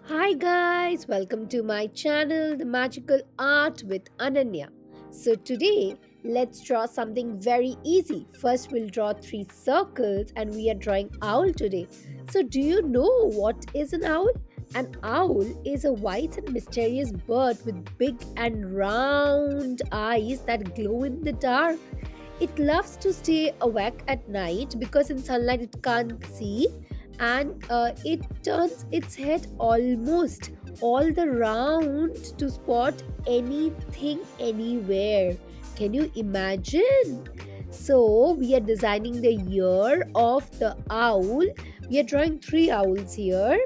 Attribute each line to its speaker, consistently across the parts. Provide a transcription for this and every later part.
Speaker 1: Hi guys, welcome to my channel, The Magical Art with Ananya. So today, let's draw something very easy. First, we'll draw three circles and we are drawing owl today. So do you know what is an owl? An owl is a white and mysterious bird with big and round eyes that glow in the dark. It loves to stay awake at night because in sunlight it can't see, and it turns its head almost all the round to spot anything anywhere. Can you imagine? So we are designing the ear of the owl. We are drawing three owls here,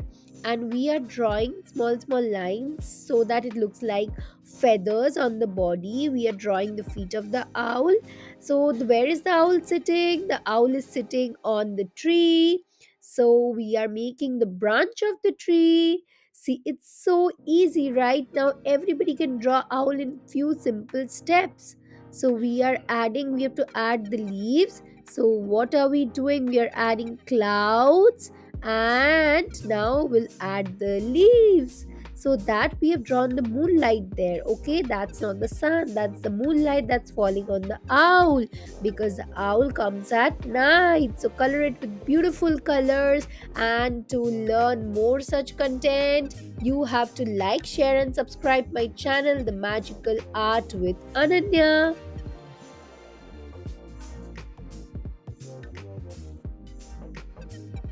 Speaker 1: and we are drawing small lines so that it looks like feathers on the body. We are drawing the feet of the owl. So where is the owl sitting? The owl is sitting on the tree. So we are making the branch of the tree. See, it's so easy right now. Everybody can draw owl in few simple steps. So we have to add the leaves. So what are we doing? We are adding clouds, and now we'll add the leaves, so that we have drawn the moonlight there. Okay, that's not the sun, that's the moonlight that's falling on the owl, because the owl comes at night. So color it with beautiful colors. And to learn more such content, you have to like, share and subscribe my channel, The Magical Art with Ananya.